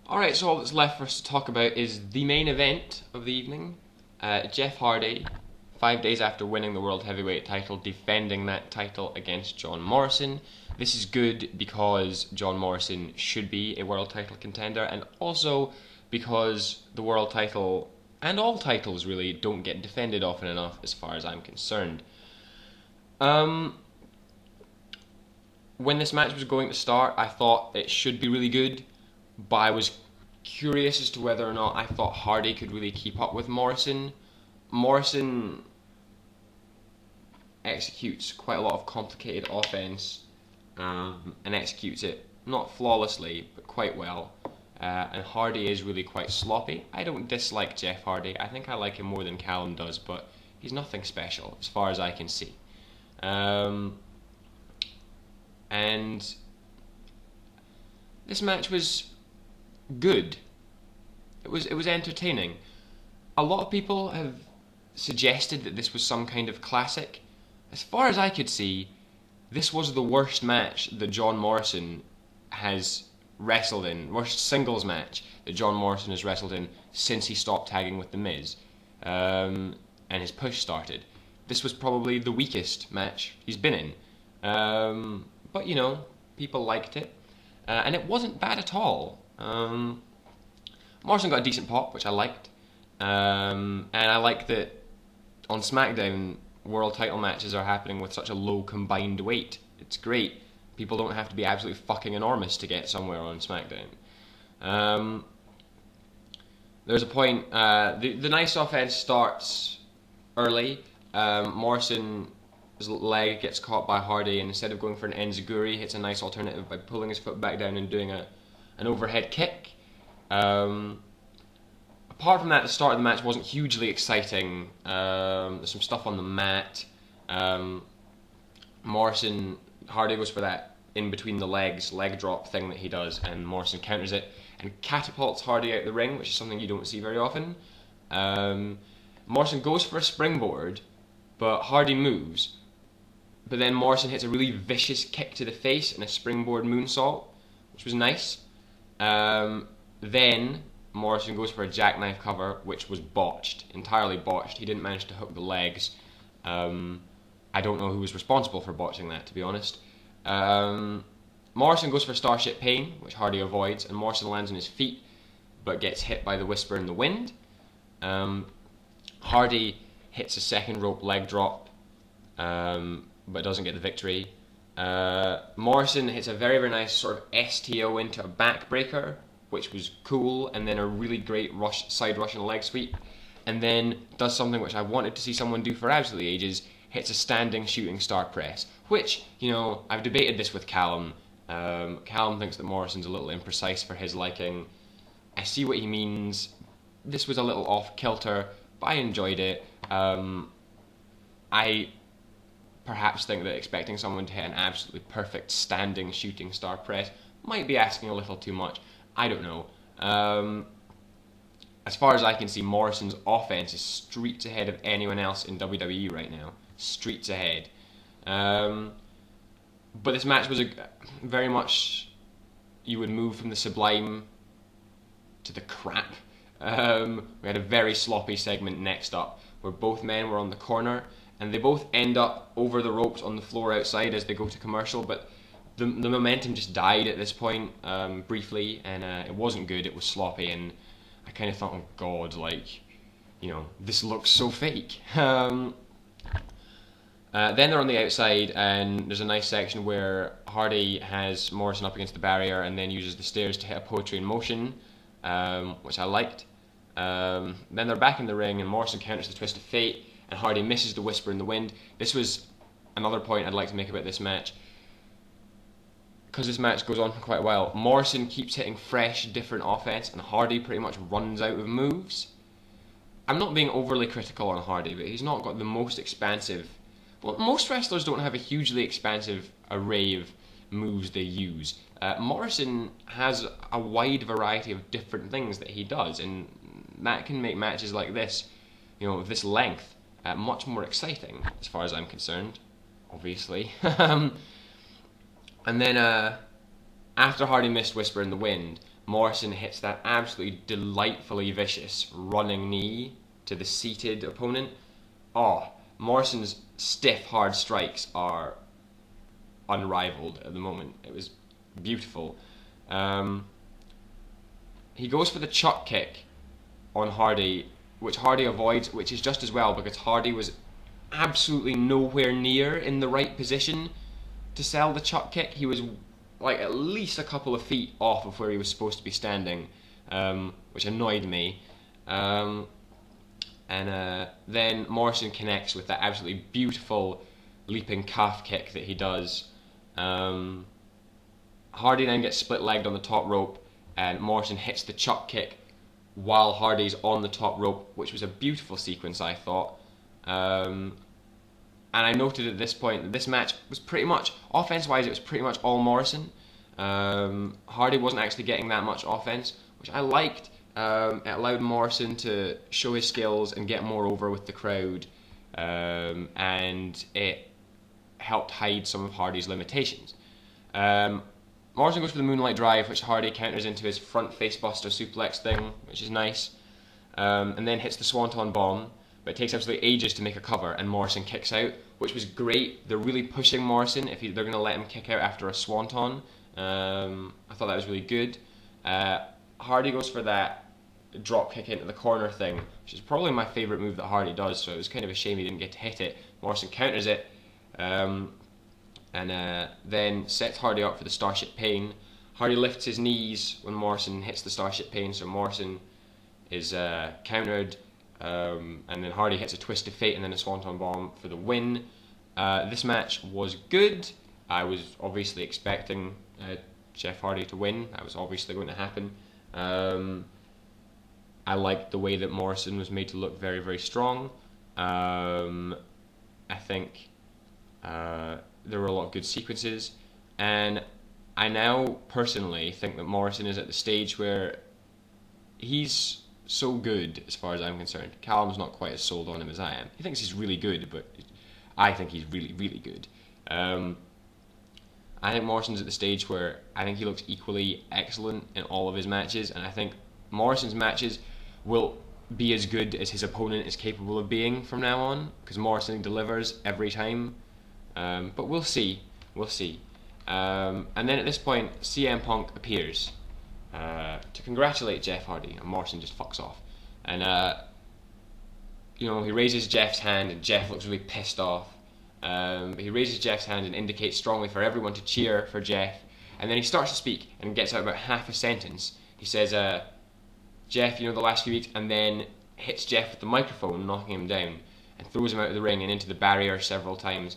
Alright, so all that's left for us to talk about is the main event of the evening. Jeff Hardy, 5 days after winning the World Heavyweight title, defending that title against John Morrison. This is good because John Morrison should be a world title contender, and also because the world title, and all titles really, don't get defended often enough as far as I'm concerned. When this match was going to start, I thought it should be really good, but I was curious as to whether or not I thought Hardy could really keep up with Morrison. Morrison executes quite a lot of complicated offense, and executes it not flawlessly, but quite well. And Hardy is really quite sloppy. I don't dislike Jeff Hardy. I think I like him more than Callum does, but he's nothing special as far as I can see. And this match was good. It was entertaining. A lot of people have suggested that this was some kind of classic. As far as I could see, this was the worst match that John Morrison has wrestled in, worst singles match that John Morrison has wrestled in since he stopped tagging with The Miz, and his push started. This was probably the weakest match he's been in, but you know, people liked it, and it wasn't bad at all. Morrison got a decent pop, which I liked, and I like that on SmackDown world title matches are happening with such a low combined weight. It's great. People don't have to be absolutely fucking enormous to get somewhere on SmackDown. There's a point, the nice offense starts early. Morrison's leg gets caught by Hardy, and instead of going for an enziguri, hits a nice alternative by pulling his foot back down and doing an overhead kick. Apart from that, the start of the match wasn't hugely exciting. There's some stuff on the mat. Hardy goes for that in between the legs leg drop thing that he does, and Morrison counters it and catapults Hardy out the ring, which is something you don't see very often. Morrison goes for a springboard, but Hardy moves. But then Morrison hits a really vicious kick to the face and a springboard moonsault, which was nice. Then Morrison goes for a jackknife cover, which was botched, entirely botched. He didn't manage to hook the legs. I don't know who was responsible for botching that, to be honest. Morrison goes for Starship Pain, which Hardy avoids, and Morrison lands on his feet, but gets hit by the Whisper in the Wind. Hardy hits a second rope leg drop, but doesn't get the victory. Morrison hits a very, very nice sort of STO into a backbreaker, which was cool, and then a really great side Russian leg sweep, and then does something which I wanted to see someone do for absolutely ages, hits a standing shooting star press, which, you know, I've debated this with Callum. Callum thinks that Morrison's a little imprecise for his liking. I see what he means. This was a little off kilter, but I enjoyed it. I perhaps think that expecting someone to hit an absolutely perfect standing shooting star press might be asking a little too much. I don't know. As far as I can see, Morrison's offense is streets ahead of anyone else in WWE right now. Streets ahead. But this match was very much, you would move from the sublime to the crap. We had a very sloppy segment next up, where both men were on the corner, and they both end up over the ropes on the floor outside as they go to commercial, but the momentum just died at this point, briefly, and it wasn't good. It was sloppy, and I kind of thought, oh god, like, you know, this looks so fake. Then they're on the outside, and there's a nice section where Hardy has Morrison up against the barrier and then uses the stairs to hit a poetry in motion, which I liked. Then they're back in the ring, and Morrison counters the twist of fate, and Hardy misses the Whisper in the Wind. This was another point I'd like to make about this match, because this match goes on for quite a while. Morrison keeps hitting fresh, different offense, and Hardy pretty much runs out of moves. I'm not being overly critical on Hardy, but he's not got the most expansive... Well, most wrestlers don't have a hugely expansive array of moves they use. Morrison has a wide variety of different things that he does, and that can make matches like this, you know, of this length, much more exciting, as far as I'm concerned, obviously. And then, after Hardy missed Whisper in the Wind, Morrison hits that absolutely delightfully vicious running knee to the seated opponent. Oh, Morrison's stiff, hard strikes are unrivaled at the moment. It was beautiful. He goes for the chuck kick on Hardy, which Hardy avoids, which is just as well because Hardy was absolutely nowhere near in the right position to sell the chuck kick. He was like at least a couple of feet off of where he was supposed to be standing, which annoyed me. Then Morrison connects with that absolutely beautiful leaping calf kick that he does. Hardy then gets split-legged on the top rope, and Morrison hits the chuck kick while Hardy's on the top rope, which was a beautiful sequence, I thought. And I noted at this point that this match was pretty much, offense-wise, it was pretty much all Morrison. Hardy wasn't actually getting that much offense, which I liked. It allowed Morrison to show his skills and get more over with the crowd, and it helped hide some of Hardy's limitations. Morrison goes for the Moonlight Drive, which Hardy counters into his front facebuster suplex thing, which is nice, and then hits the Swanton Bomb, but it takes absolutely ages to make a cover, and Morrison kicks out, which was great. They're really pushing Morrison if they're going to let him kick out after a Swanton. I thought that was really good. Hardy goes for that drop kick into the corner thing, which is probably my favourite move that Hardy does, so it was kind of a shame he didn't get to hit it. Morrison counters it, and then sets Hardy up for the Starship Pain. Hardy lifts his knees when Morrison hits the Starship Pain, so Morrison is countered, and then Hardy hits a Twist of Fate and then a Swanton Bomb for the win. This match was good. I was obviously expecting Jeff Hardy to win. That was obviously going to happen. I liked the way that Morrison was made to look very, very strong. I think there were a lot of good sequences, and I now personally think that Morrison is at the stage where he's so good as far as I'm concerned. Callum's not quite as sold on him as I am. He thinks he's really good, but I think he's really, really good. I think Morrison's at the stage where I think he looks equally excellent in all of his matches, and I think Morrison's matches will be as good as his opponent is capable of being from now on, because Morrison delivers every time. But we'll see. We'll see. And then at this point, CM Punk appears to congratulate Jeff Hardy, and Morrison just fucks off. And he raises Jeff's hand, and Jeff looks really pissed off. But he raises Jeff's hand and indicates strongly for everyone to cheer for Jeff. And then he starts to speak and gets out about half a sentence. He says, Jeff, the last few weeks, and then hits Jeff with the microphone, knocking him down, and throws him out of the ring and into the barrier several times,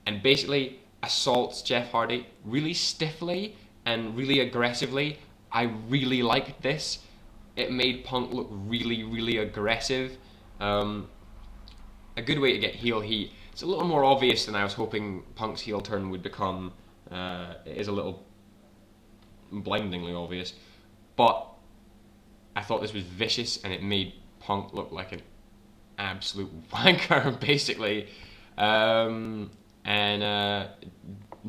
and basically assaults Jeff Hardy really stiffly and really aggressively. I really liked this. It made Punk look really, really aggressive. A good way to get heel heat. It's a little more obvious than I was hoping Punk's heel turn would become. It is a little blindingly obvious, but I thought this was vicious, and it made Punk look like an absolute wanker, basically. And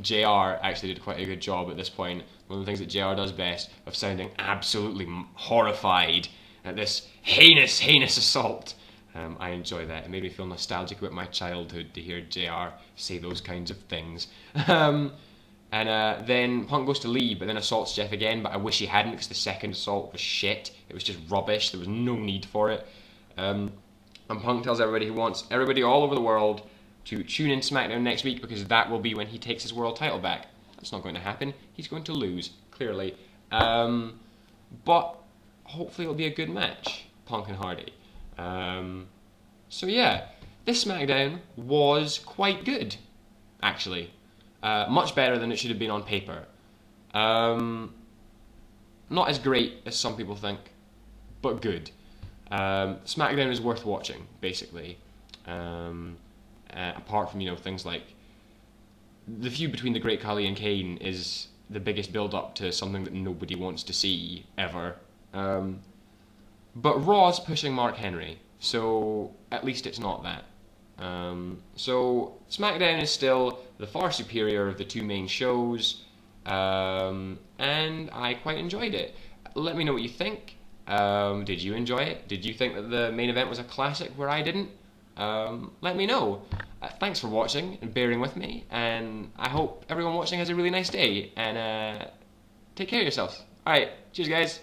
JR actually did quite a good job at this point. One of the things that JR does best, of sounding absolutely horrified at this heinous, heinous assault. I enjoy that. It made me feel nostalgic about my childhood to hear JR say those kinds of things. Then Punk goes to leave, but then assaults Jeff again, but I wish he hadn't, because the second assault was shit. It was just rubbish. There was no need for it. And Punk tells everybody he wants everybody all over the world to tune in SmackDown next week, because that will be when he takes his world title back. That's not going to happen. He's going to lose, clearly. But hopefully it'll be a good match, Punk and Hardy. So yeah, this SmackDown was quite good, actually. Much better than it should have been on paper. Not as great as some people think, but good. SmackDown is worth watching, basically. Apart from things like the feud between the Great Khali and Kane is the biggest build-up to something that nobody wants to see ever. But Raw's pushing Mark Henry, so at least it's not that. So SmackDown is still the far superior of the two main shows, and I quite enjoyed it. let me know what you think. Did you enjoy it? Did you think that the main event was a classic where I didn't? Let me know. Thanks for watching and bearing with me, and I hope everyone watching has a really nice day, and take care of yourselves. Alright, cheers guys.